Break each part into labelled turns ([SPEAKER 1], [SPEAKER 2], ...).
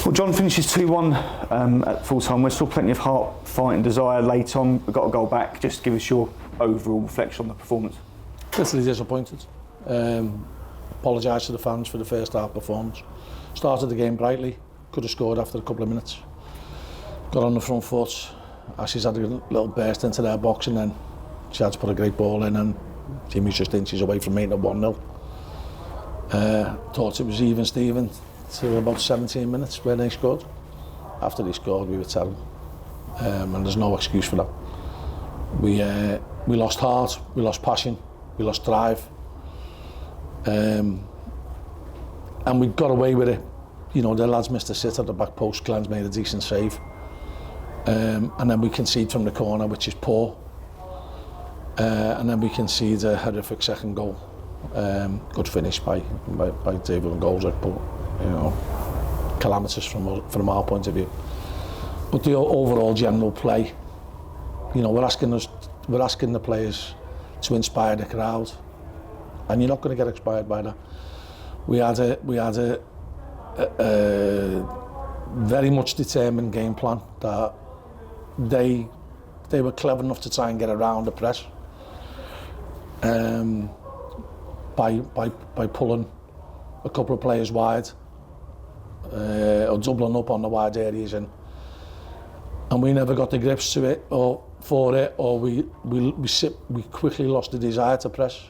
[SPEAKER 1] Well, John finishes 2-1 at full-time whistle. Plenty of heart, fight and desire late on. We got a goal back. Just give us your overall reflection on the performance.
[SPEAKER 2] Bitterly disappointed. Apologise to the fans for the first half performance. Started the game brightly. Could have scored after a couple of minutes. Got on the front foot. Ashley's had a little burst into their box and then she had to put a great ball in and Jimmy's just inches away from making it 1-0. Thought it was even Steven to about 17 minutes when they scored. After they scored, we were terrible. And there's no excuse for that. We lost heart, we lost passion, we lost drive. And we got away with it. You know, the lads missed a sit at the back post, Glenn's made a decent save. And then we concede from the corner, which is poor. And then we concede a horrific second goal. Good finish by David and Goldsworth, but you know, calamitous from our point of view. But the overall general play, you know, we're asking the players to inspire the crowd, and you're not going to get inspired by that. We had a very much determined game plan that they were clever enough to try and get around the press. By pulling a couple of players wide or doubling up on the wide areas, and we never got the grips to it or we quickly lost the desire to press,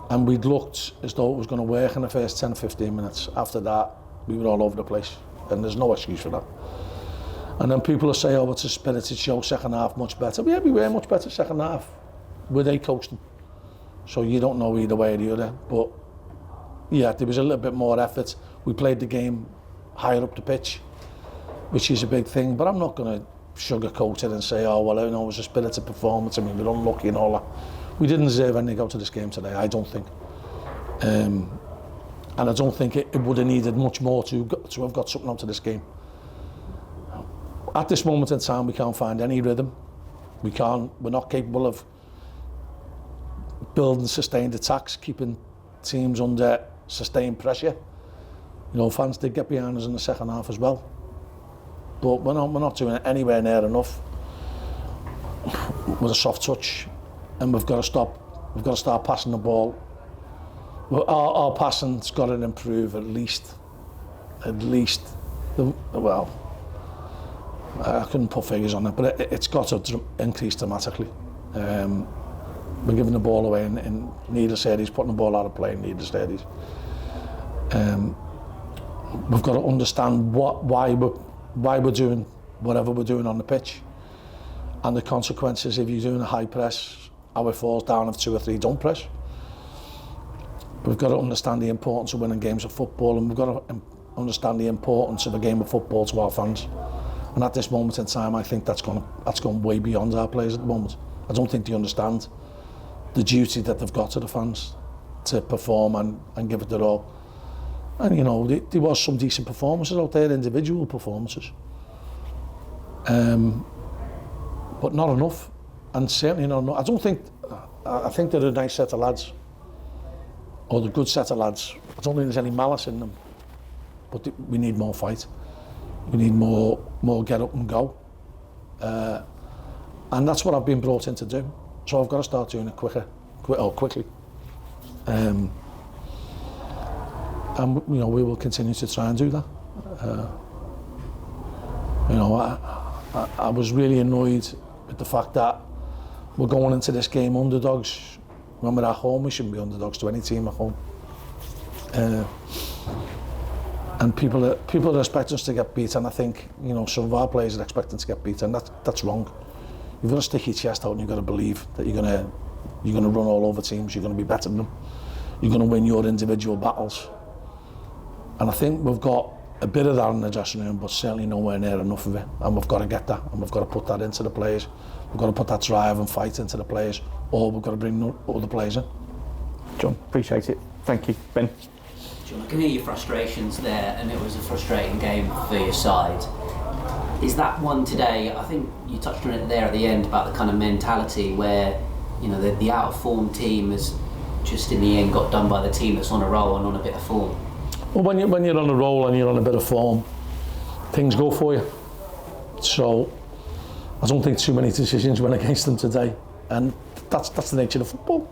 [SPEAKER 2] and we'd looked as though it was going to work in the first 10 or 15 minutes. After that we were all over the place, and there's no excuse for that. And then people will say, oh, it's a spirited show, second half much better. Yeah, we were much better second half. Were they coaching? So you don't know either way or the other. But yeah, there was a little bit more effort. We played the game higher up the pitch, which is a big thing. But I'm not going to sugarcoat it and say, oh, well, you know, it was a spirited performance. I mean, we're unlucky and all that. We didn't deserve anything out of this game today, I don't think. And I don't think it would have needed much more to have got something out of this game. At this moment in time, we can't find any rhythm. We're not capable of building sustained attacks, keeping teams under sustained pressure. You know, fans did get behind us in the second half as well, but we're not doing it anywhere near enough with a soft touch, and we've got to start passing the ball. Our passing's got to improve at least. Well, I couldn't put figures on it, but it's got to increase dramatically. We're giving the ball away in needless areas, putting the ball out of play in needless areas. We've got to understand why we're doing whatever we're doing on the pitch, and the consequences if you're doing a high press, how it falls down if 2 or 3 don't press. We've got to understand the importance of winning games of football, and we've got to understand the importance of a game of football to our fans. And at this moment in time, I think that's gone way beyond our players at the moment. I don't think they understand the duty that they've got to the fans to perform and give it their all. And you know, there was some decent performances out there, individual performances. But not enough, and certainly not enough. I think they're a nice set of lads, or the good set of lads. I don't think there's any malice in them, but we need more fight. We need more get up and go. And that's what I've been brought in to do. So I've got to start doing it quickly. And you know, we will continue to try and do that. You know, I was really annoyed with the fact that we're going into this game underdogs. When we're at home, we shouldn't be underdogs to any team at home. And people are expecting us to get beat, and I think, you know, some of our players are expecting to get beat, and that's wrong. You've got to stick your chest out, and you've got to believe that you're going to run all over teams. You're going to be better than them. You're going to win your individual battles. And I think we've got a bit of that in the dressing room, but certainly nowhere near enough of it. And we've got to get that, and we've got to put that into the players. We've got to put that drive and fight into the players, or we've got to bring other players in.
[SPEAKER 1] John, appreciate it. Thank you. Ben?
[SPEAKER 3] John, I can hear your frustrations there, and it was a frustrating game for your side. Is that one today? I think you touched on it there at the end about the kind of mentality where, you know, the out of form team has just in the end got done by the team that's on a roll and on a bit of form.
[SPEAKER 2] Well, when you're on a roll and you're on a bit of form, things go for you. So I don't think too many decisions went against them today, and that's the nature of football.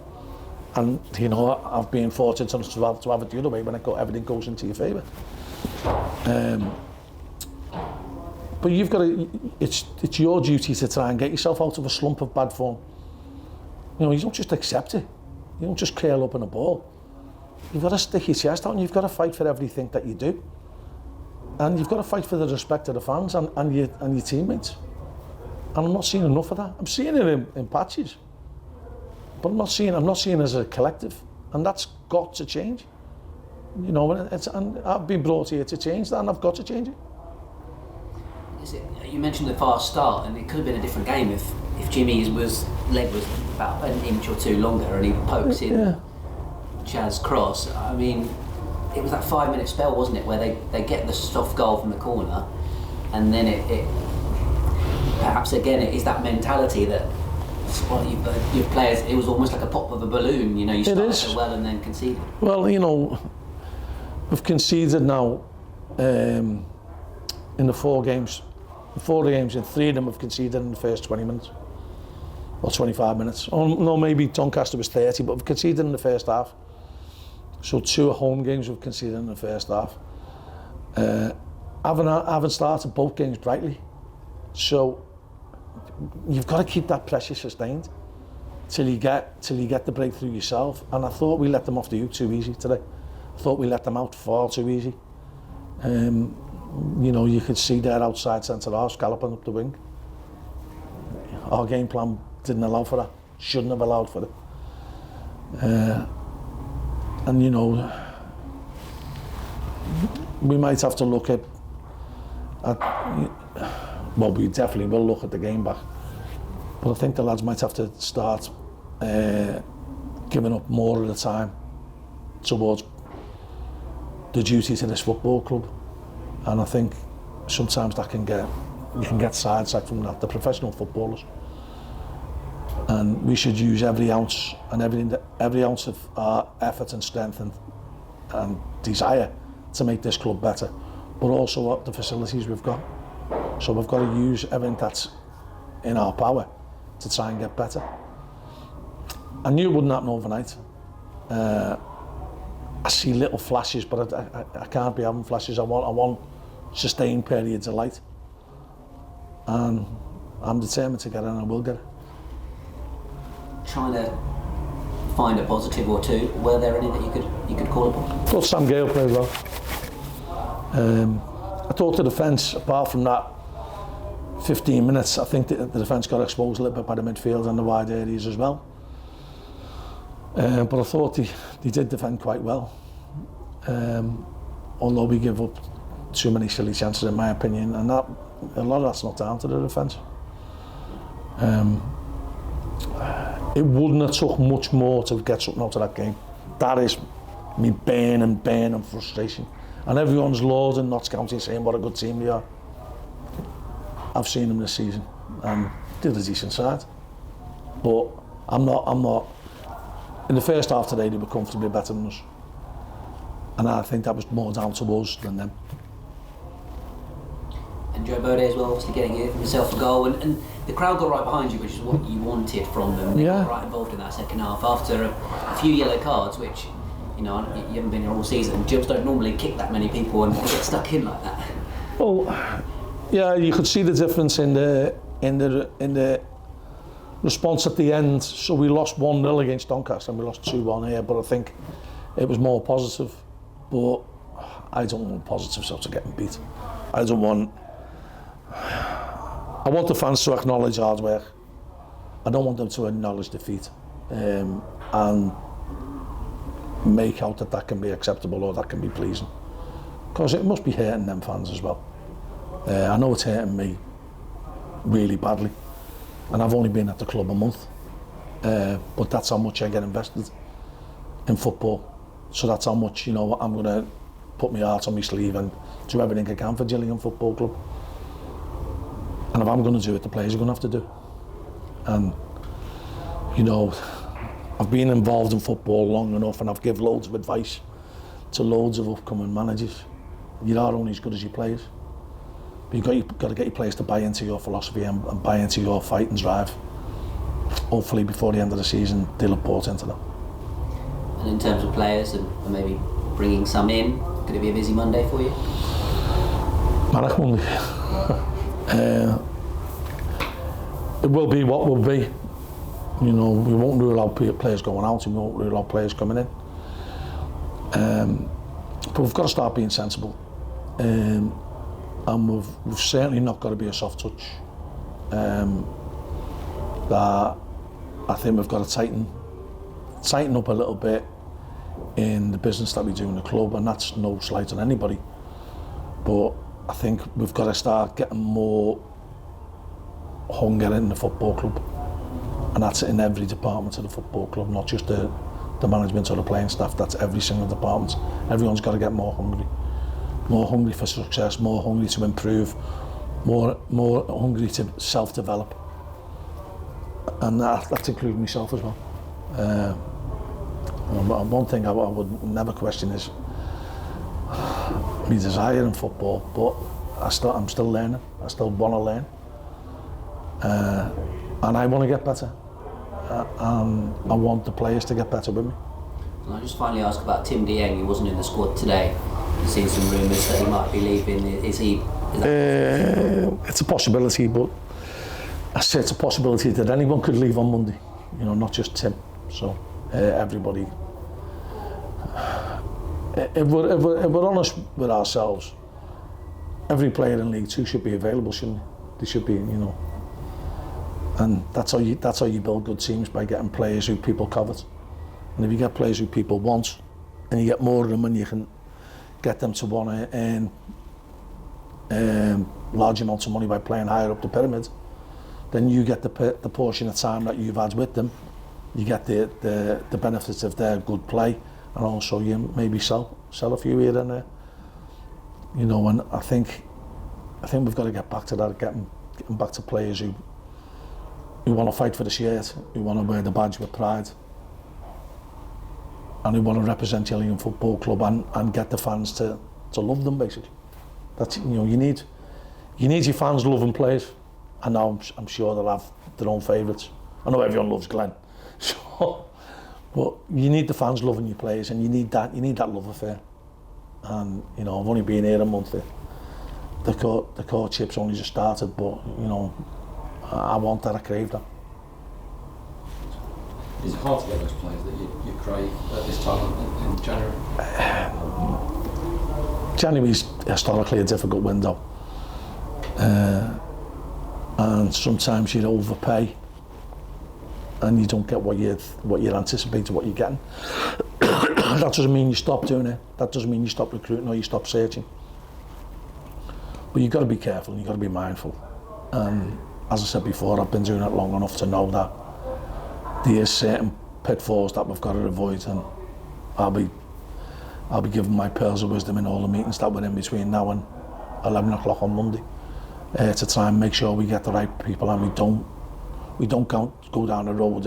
[SPEAKER 2] And you know, I've been fortunate enough to have it the other way when everything goes into your favour. But you've got to. It's your duty to try and get yourself out of a slump of bad form. You know, you don't just accept it. You don't just curl up in a ball. You've got to stick your chest out and you've got to fight for everything that you do. And you've got to fight for the respect of the fans and your teammates. And I'm not seeing enough of that. I'm seeing it in patches. But I'm not seeing it as a collective. And that's got to change. You know, and I've been brought here to change that, and I've got to change it.
[SPEAKER 3] You mentioned the fast start, and it could have been a different game if Jimmy's leg was about an inch or two longer and he pokes in Chaz's cross. I mean, it was that 5-minute spell, wasn't it, where they get the soft goal from the corner, and then it perhaps again it is that mentality that your players, it was almost like a pop of a balloon. You know, you started so well and then conceded.
[SPEAKER 2] Well, you know, we've conceded now in the 4 games. In 3 of them have conceded in the first 20 minutes or 25 minutes. Oh no, maybe Doncaster was 30, but we've conceded in the first half. So 2 home games we've conceded in the first half. Haven't started both games brightly. So you've got to keep that pressure sustained till you get the breakthrough yourself. And I thought we let them off the hook too easy today. I thought we let them out far too easy. You know, you could see their outside centre half galloping up the wing. Our game plan didn't allow for that. Shouldn't have allowed for it. And you know, we might have to look at well, we definitely will look at the game back. But I think the lads might have to start giving up more of the time towards the duty to this football club. And I think sometimes you can get sidetracked from that, the professional footballers. And we should use every ounce of our effort and strength and desire to make this club better, but also the facilities we've got. So we've got to use everything that's in our power to try and get better. I knew it wouldn't happen overnight. I see little flashes, but I can't be having flashes. I want sustained periods of light. And I'm determined to get it, and I will get it.
[SPEAKER 3] Trying to find a positive or two, were there any that you could call upon?
[SPEAKER 2] Well, Sam Gale played well. I thought the defence, apart from that 15 minutes, I think the defence got exposed a little bit by the midfield and the wide areas as well. But I thought they did defend quite well. Although we give up too many silly chances, in my opinion, and that a lot of that's not down to the defence. It wouldn't have took much more to get something out of that game. That is me burning frustration. And everyone's lauding Notts County, saying what a good team they are. I've seen them this season and did a decent side. But I'm not. In the first half today, they were comfortably better than us. And I think that was more down to us than them.
[SPEAKER 3] And Joe Bode as well, obviously getting himself a goal, and the crowd got right behind you, which is what you wanted from them. They got right involved in that second half after a few yellow cards, which, you know, you haven't been here all season. Jibs don't normally kick that many people and get stuck in like that.
[SPEAKER 2] Well, yeah, you could see the difference in the response at the end. So we lost 1-0 against Doncaster and we lost 2-1 here, but I think it was more positive. But I don't want positives after getting beat. I want the fans to acknowledge hard work. I don't want them to acknowledge defeat and make out that can be acceptable or that can be pleasing. Because it must be hurting them fans as well. I know it's hurting me really badly. And I've only been at the club a month. But that's how much I get invested in football. So that's how much, you know, I'm going to put my heart on my sleeve and do everything I can for Gillingham Football Club. And if I'm going to do it, the players are going to have to do. And, you know, I've been involved in football long enough and I've given loads of advice to loads of upcoming managers. You are only as good as your players. But you've got to get your players to buy into your philosophy and buy into your fight and drive. Hopefully before the end of the season, they'll have bought into that.
[SPEAKER 3] And in terms of players and maybe bringing some in, could it be a busy Monday for you?
[SPEAKER 2] Marach Monday. It will be what will be. You know, we won't rule out players going out and we won't rule out players coming in. But we've got to start being sensible. And we've certainly not got to be a soft touch. That I think we've got to tighten up a little bit in the business that we do in the club, and that's no slight on anybody. But I think we've got to start getting more hunger in the football club, and that's in every department of the football club, not just the management or the playing staff. That's every single department. Everyone's got to get more hungry for success, more hungry to improve, more hungry to self-develop, and that's including myself as well. One thing I would never question is my desire in football, but I'm still learning. I still want to learn, and I want to get better, and I want the players to get better with me.
[SPEAKER 3] Can I just finally ask about Tim Dieng? He wasn't in the squad today. I've seen some rumours that he might be leaving. Is that
[SPEAKER 2] it's a possibility, but I say it's a possibility that anyone could leave on Monday. You know, not just Tim. So everybody. If we're honest with ourselves, every player in League Two should be available, shouldn't they? They should be, you know. And that's how you build good teams, by getting players who people covet. And if you get players who people want, and you get more of them, and you can get them to want to earn large amounts of money by playing higher up the pyramid, then you get the portion of time that you've had with them. You get the benefits of their good play, and also you maybe sell a few here and there. You know, and I think we've got to get back to that, getting back to players who want to fight for the shirt, who want to wear the badge with pride, and who want to represent Gillingham Football Club and get the fans to love them, basically. That's, you know, you need your fans loving players. And now I'm sure they'll have their own favourites. I know everyone loves Glenn, so, but you need the fans loving your players, and you need that love affair. And you know, I've only been here a month. The courtship's only just started, but you know, I want that. I crave that.
[SPEAKER 4] Is it hard to get those players that you crave at this time in January?
[SPEAKER 2] January's historically a difficult window. And sometimes you overpay and you don't get what you're anticipating, what you're getting. That doesn't mean you stop doing it. That doesn't mean you stop recruiting or you stop searching. But you've got to be careful, and you've got to be mindful. And as I said before, I've been doing it long enough to know that there are certain pitfalls that we've got to avoid, and I'll be giving my pearls of wisdom in all the meetings that we're in between now and 11 o'clock on Monday. To try and make sure we get the right people, and we don't go down the road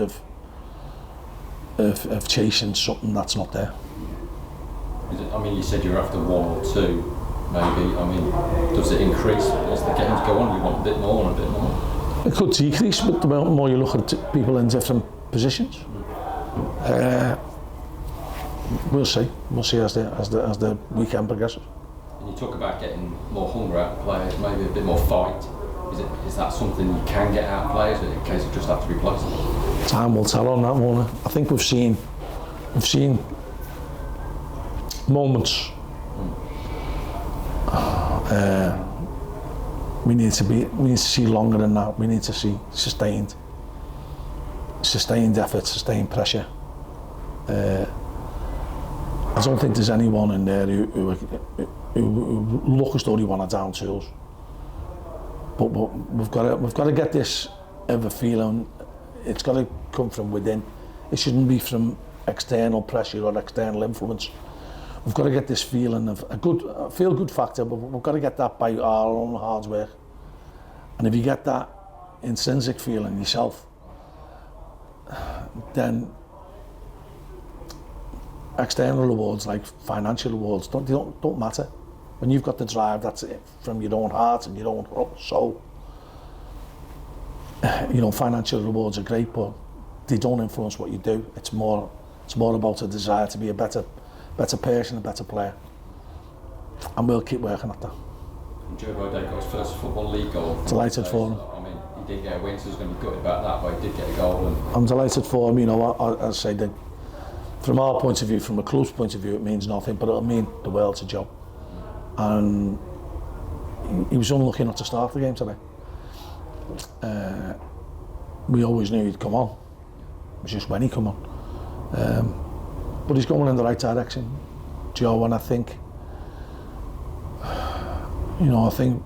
[SPEAKER 2] of chasing something that's not there.
[SPEAKER 4] I mean, you said you're after one or two, maybe. I mean, does it increase as the games go on? You want a bit more and a bit more?
[SPEAKER 2] It could decrease, but the more you look at people in different positions. We'll see. We'll see as the weekend progresses.
[SPEAKER 4] And you talk about getting more hunger out of players, maybe a bit more fight. Is that something you can get out of players in case you just have to replace them?
[SPEAKER 2] Time will tell on that one. I think we've seen moments. We need to see longer than that. We need to see sustained effort, sustained pressure. I don't think there's anyone in there who look as though they want to down tools. But we've got to get this ever feeling. It's got to come from within. It shouldn't be from external pressure or external influence. We've got to get this feeling of a feel-good factor, but we've got to get that by our own hard work. And if you get that intrinsic feeling yourself, then external rewards like financial rewards don't matter. When you've got the drive that's it, from your own heart and your own soul, you know, financial rewards are great, but they don't influence what you do. It's more about a desire to be a better person, a better player, and we'll keep working at that.
[SPEAKER 4] Joe Rodé got his first Football League goal.
[SPEAKER 2] Delighted for him.
[SPEAKER 4] I mean, he didn't get a win, so he's going to be gutted about that, but he did get a goal. And
[SPEAKER 2] I'm delighted for him. You know, I say that from our point of view, from a club's point of view, it means nothing, but it'll mean the world to Joe. And he was unlucky not to start the game today. We always knew he'd come on. It was just when he come on. But he's going in the right direction, Joe, and I think, you know, I think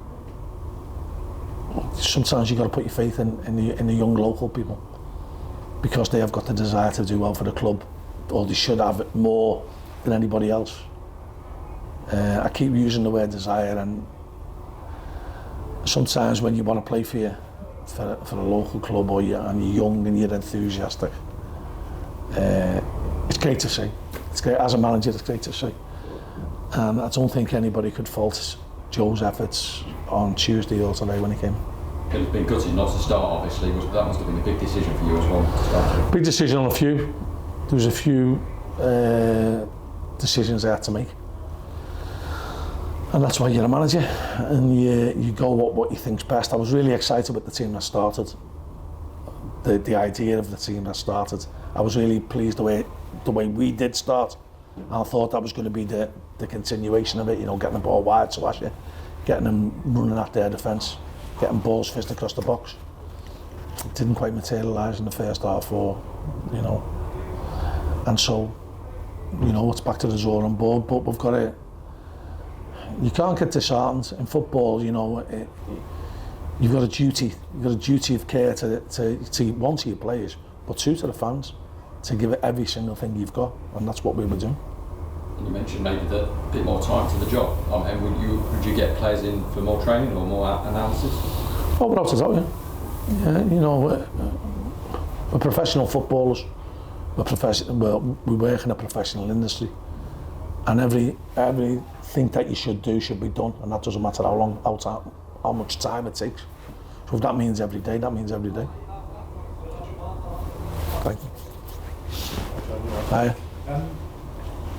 [SPEAKER 2] sometimes you've got to put your faith in the young local people, because they have got the desire to do well for the club, or they should have it more than anybody else. I keep using the word desire, and sometimes when you want to play for a local club, and you're young and you're enthusiastic, it's great to see. It's great as a manager. It's great to see, and I don't think anybody could fault Joe's efforts on Tuesday or today when he came.
[SPEAKER 4] it's been gutted not to start, obviously. That must have been a big decision for you as well to start.
[SPEAKER 2] Big decision on a few. There was a few decisions I had to make. And that's why you're a manager, and you go what you think's best. I was really excited with the team that started. The idea of the team that started. I was really pleased the way we did start. And I thought that was going to be the continuation of it, you know, getting the ball wide to Asher, getting them running at their defence, getting balls fist across the box. It didn't quite materialise in the first half, or, you know. And so, you know, it's back to the drawing board, but we've got to. You can't get disheartened in football, you know. You've got a duty. You've got a duty of care to one, to your players, but two, to the fans, to give it every single thing you've got, and that's what we were doing.
[SPEAKER 4] And you mentioned maybe a bit more time to the job. And would you get players in for more training or more analysis?
[SPEAKER 2] Oh, without a doubt, yeah. You know, we're professional footballers. We work in a professional industry, and everything that you should do should be done, and that doesn't matter how much time it takes. So if that means every day, that means every day. Thank you. Hi.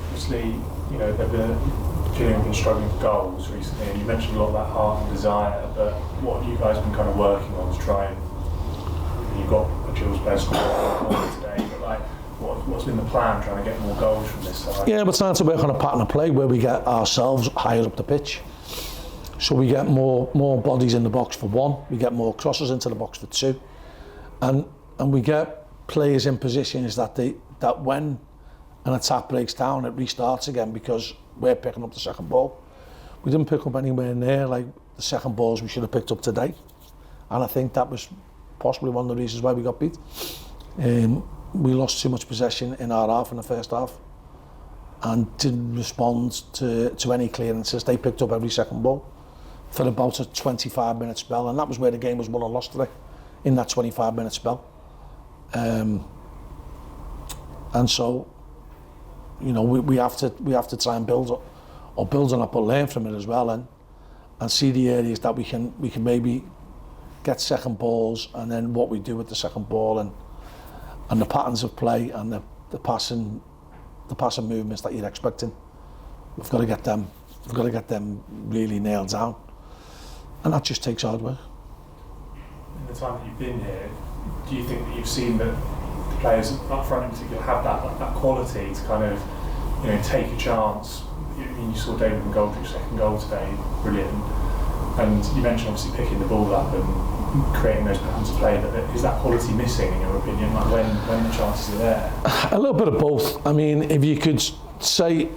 [SPEAKER 5] Obviously, you know, Gillian been struggling for goals recently, and you mentioned a lot about heart and desire, but what have you guys been kind of working on to try and, you've got a Gills best score today, but like, what's been the plan, trying to get more goals from this side?
[SPEAKER 2] Yeah, we're trying to work on a pattern of play where we get ourselves higher up the pitch. So we get more bodies in the box for one, we get more crosses into the box for two, and we get players in positions that when an attack breaks down, it restarts again, because we're picking up the second ball. We didn't pick up anywhere near like the second balls we should have picked up today, and I think that was possibly one of the reasons why we got beat. We lost too much possession in our half in the first half, and didn't respond to any clearances. They picked up every second ball for about a 25-minute spell, and that was where the game was won and lost today, in that 25-minute spell. And so, you know, we have to try and build on it, but learn from it as well, and see the areas that we can maybe get second balls, and then what we do with the second ball, and the patterns of play, and the passing movements that you're expecting. We've got to get them really nailed down, and that just takes hard work.
[SPEAKER 5] In the time that you've been here, do you think that you've seen that the players up front in particular have that quality to kind of, you know, take a chance? I mean, you saw David McGoldrick's second goal today, brilliant, and you mentioned obviously picking the ball up and creating those patterns of play, but is that quality missing in your opinion, like when the chances are there?
[SPEAKER 2] A little bit of both. I mean, if you could say,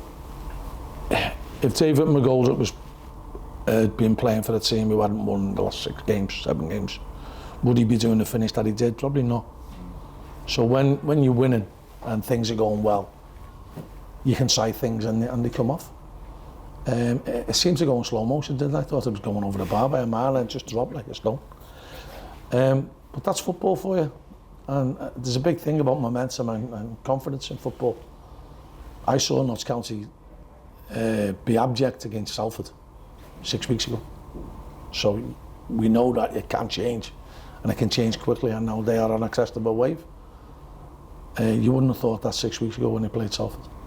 [SPEAKER 2] if David McGoldrick was been playing for the team who hadn't won the last 7 games, would he be doing the finish that he did? Probably not. So when you're winning and things are going well, you can say things and they come off. It seemed to go in slow motion, didn't I? I thought it was going over the bar by a mile and it just dropped like a stone. But that's football for you. And there's a big thing about momentum and confidence in football. I saw Notts County be abject against Salford 6 weeks ago. So we know that it can change, and it can change quickly, and now they are on an accessible wave. You wouldn't have thought that 6 weeks ago when they played Salford.